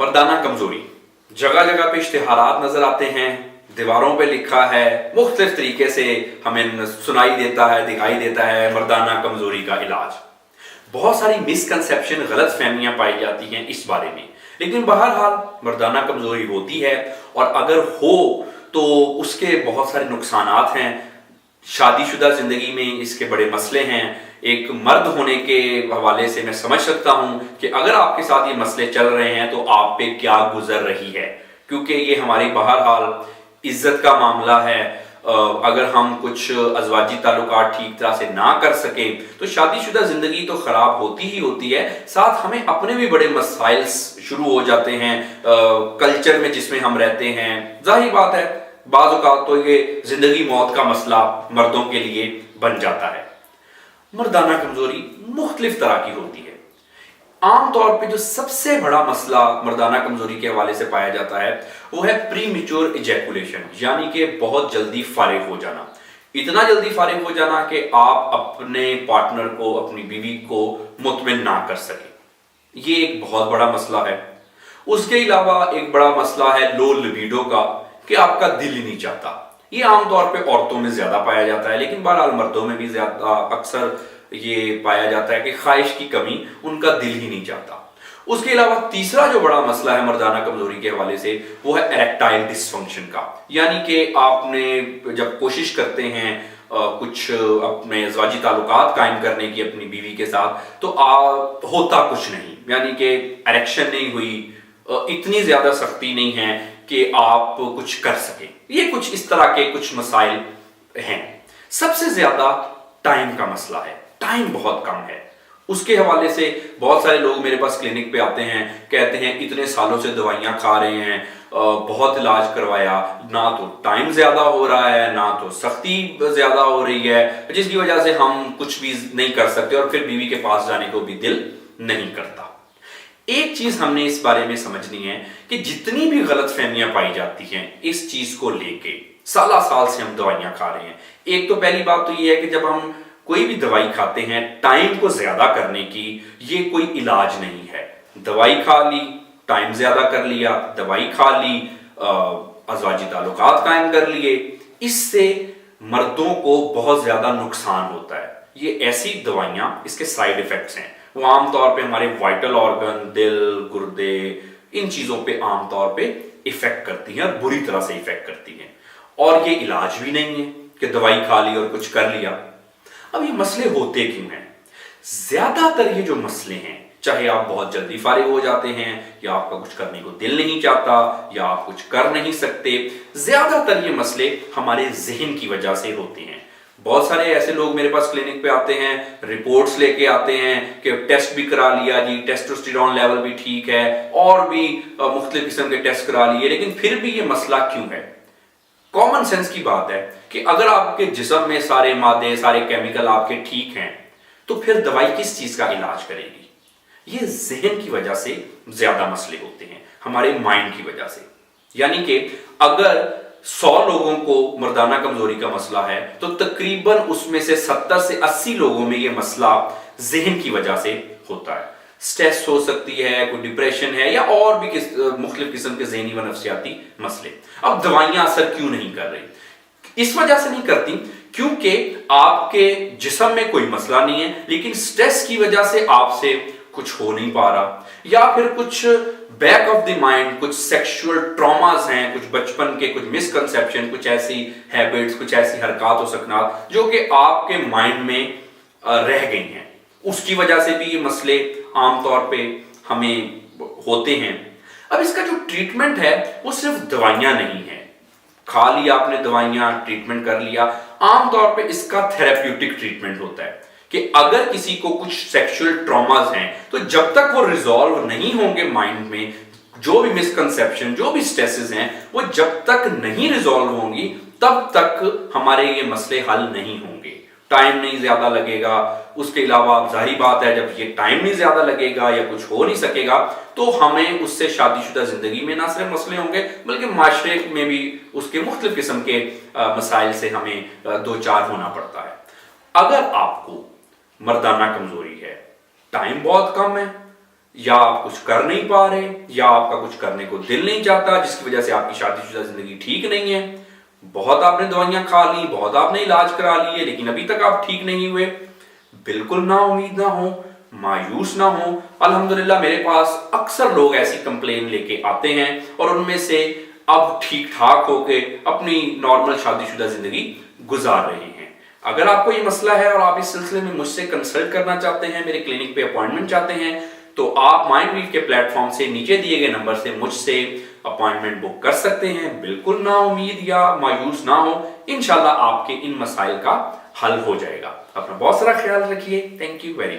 मर्दाना कमजोरी जगह जगह पे इश्तिहारात नजर आते हैं, दीवारों पे लिखा है, मुख्तलिफ तरीके से हमें सुनाई देता है, दिखाई देता है मर्दाना कमजोरी का इलाज। बहुत सारी मिसकंसेप्शन, गलत फहमियां पाई जाती हैं इस बारे में, लेकिन बहरहाल मर्दाना कमजोरी होती है और अगर हो तो उसके बहुत सारे नुकसानात हैं। शादीशुदा जिंदगी में इसके बड़े मसले हैं। एक मर्द होने के हवाले से मैं समझ सकता हूं कि अगर आपके साथ ये मसले चल रहे हैं तो आप पे क्या गुजर रही है, क्योंकि ये हमारी बहरहाल इज्जत का मामला है। अगर हम कुछ अज़वाजी ताल्लुकात ठीक तरह से ना कर सके तो शादीशुदा जिंदगी तो खराब होती ही होती है, साथ हमें अपने भी बड़े मसाइल शुरू हो जाते हैं कल्चर में जिसमें हम रहते हैं। जाहिर बात है बाज़ औक़ात तो ये जिंदगी मौत का मसला मर्दों के लिए बन जाता है। मर्दाना कमजोरी मुख्तलिफ तरह की होती है। आमतौर पे जो सबसे बड़ा मसला मर्दाना कमजोरी के हवाले से पाया जाता है वो है प्रीमेच्योर इजैकुलेशन, यानी कि बहुत जल्दी फारिग हो जाना। इतना जल्दी फारिग हो जाना कि आप अपने पार्टनर को, अपनी बीवी को मुतमिन ना कर सके। ये एक बहुत बड़ा मसला है। उसके अलावा एक बड़ा मसला है लो लिबिडो का, कि आपका दिल ही नहीं चाहता। ये आमतौर पे औरतों में ज्यादा पाया जाता है, लेकिन बहरहाल मर्दों में भी ज्यादा अक्सर ये पाया जाता है कि ख्वाहिश की कमी, उनका दिल ही नहीं चाहता। उसके अलावा तीसरा जो बड़ा मसला है मर्दाना कमजोरी के हवाले से वो है इरेक्टाइल डिसफंक्शन का, यानी कि आपने जब कोशिश करते हैं कुछ अपने ज़वाजी ताल्लुकात कायम करने की अपनी बीवी के साथ तो होता कुछ नहीं, यानी कि इरेक्शन नहीं हुई, इतनी ज्यादा सख्ती नहीं है कि आप कुछ कर सके। ये कुछ इस तरह के कुछ मसाइल हैं। सबसे ज्यादा टाइम का मसला है, टाइम बहुत कम है। उसके हवाले से बहुत सारे लोग मेरे पास क्लिनिक पे आते हैं, कहते हैं इतने सालों से दवाइयां खा रहे हैं, बहुत इलाज करवाया, ना तो टाइम ज्यादा हो रहा है ना तो सख्ती ज्यादा हो रही है, जिसकी वजह से हम कुछ भी नहीं कर सकते और फिर बीवी के पास जाने को भी दिल नहीं करता। एक चीज हमने इस बारे में समझनी है कि जितनी भी गलत फहमियां पाई जाती हैं इस चीज को लेके, साल से हम दवाइयां खा रहे हैं। एक तो पहली बात तो ये है कि जब हम कोई भी दवाई खाते हैं टाइम को ज्यादा करने की, ये कोई इलाज नहीं है। दवाई खा ली, टाइम ज्यादा कर लिया, दवाई खा ली, अज़वाजी ताल्लुकात कायम कर लिए, इससे मर्दों को बहुत ज्यादा नुकसान होता है। ये ऐसी दवाइयां, इसके साइड इफेक्ट्स हैं, वो आमतौर पे हमारे वाइटल ऑर्गन, दिल, गुर्दे, इन चीजों पे आमतौर पे इफेक्ट करती हैं और बुरी तरह से इफेक्ट करती हैं। और ये इलाज भी नहीं है कि दवाई खा ली और कुछ कर लिया। अब ये मसले होते क्यों हैं? ज्यादातर ये जो मसले हैं, चाहे आप बहुत जल्दी फारिग हो जाते हैं या आपका कुछ करने को दिल नहीं चाहता या आप कुछ कर नहीं सकते, ज्यादातर ये मसले हमारे जहन की वजह से होते हैं। बहुत सारे ऐसे लोग मेरे पास क्लिनिक पे आते हैं, रिपोर्ट्स लेके आते हैं कि टेस्ट भी करा लिया जी, टेस्टोस्टेरोन लेवल भी ठीक है और भी मुख्तलिफ किस्म के टेस्ट करा लिए, लेकिन फिर भी ये मसला क्यों है? कॉमन सेंस की बात है कि अगर आपके जिस्म में सारे मादे, सारे केमिकल आपके ठीक हैं तो फिर दवाई किस चीज का इलाज करेगी? ये जहन की वजह से ज्यादा मसले होते हैं, हमारे माइंड की वजह से। यानी कि अगर 100 लोगों को मर्दाना कमजोरी का मसला है तो तकरीबन उसमें से 70 से 80 लोगों में यह मसला जहन की वजह से होता है। स्ट्रेस हो सकती है, कोई डिप्रेशन है या और भी मुख्तलिफ किस्म के ज़हनी व नफ्सियाती मसले। अब दवाइयां असर क्यों नहीं कर रही? इस वजह से नहीं करती क्योंकि आपके जिस्म में कोई मसला नहीं है, लेकिन स्ट्रेस की वजह से आपसे कुछ हो नहीं पा रहा, या फिर कुछ बैक ऑफ द माइंड कुछ सेक्सुअल ट्रॉमास हैं, कुछ बचपन के कुछ मिसकंसेप्शन, कुछ ऐसी हैबिट्स, कुछ ऐसी हरकत हो सकना जो कि आपके माइंड में रह गई हैं। उसकी वजह से भी ये मसले आमतौर पे हमें होते हैं। अब इसका जो ट्रीटमेंट है वो सिर्फ दवाइयां नहीं है, खा लिया आपने दवाइयां, ट्रीटमेंट कर लिया। आमतौर पे इसका थेरेप्यूटिक ट्रीटमेंट होता है कि अगर किसी को कुछ सेक्सुअल ट्रॉमास हैं तो जब तक वो रिजॉल्व नहीं होंगे माइंड में, जो भी मिसकंसेप्शन, जो भी स्ट्रेसेस हैं, वो जब तक नहीं रिजॉल्व होंगी तब तक हमारे ये मसले हल नहीं होंगे। टाइम नहीं ज्यादा लगेगा। उसके अलावा जाहिर बात है जब ये टाइम नहीं ज्यादा लगेगा या कुछ हो नहीं सकेगा तो हमें उससे शादीशुदा जिंदगी में ना सिर्फ मसले होंगे बल्कि माशरे में भी उसके मुख्तलिफ किस्म के मसाइल से हमें दो चार होना पड़ता है। अगर आपको मर्दाना कमजोरी है, टाइम बहुत कम है, या आप कुछ कर नहीं पा रहे, या आपका कुछ करने को दिल नहीं चाहता, जिसकी वजह से आपकी शादीशुदा जिंदगी ठीक नहीं है, बहुत आपने दवाइयां खा ली, बहुत आपने इलाज करा लिए, लेकिन अभी तक आप ठीक नहीं हुए, बिल्कुल ना उम्मीद ना हो, मायूस ना हो। अल्हम्दुलिल्लाह मेरे पास अक्सर लोग ऐसी कंप्लेन लेके आते हैं और उनमें से अब ठीक ठाक होके अपनी नॉर्मल शादीशुदा जिंदगी गुजार रहे हैं। अगर आपको ये मसला है और आप इस सिलसिले में मुझसे कंसल्ट करना चाहते हैं, मेरे क्लिनिक पे अपॉइंटमेंट चाहते हैं, तो आप माइंडवीव के प्लेटफॉर्म से नीचे दिए गए नंबर से मुझसे अपॉइंटमेंट बुक कर सकते हैं। बिल्कुल ना उम्मीद या मायूस ना हो, इंशाल्लाह आपके इन मसाइल का हल हो जाएगा। अपना बहुत सारा ख्याल रखिए। Thank you very much.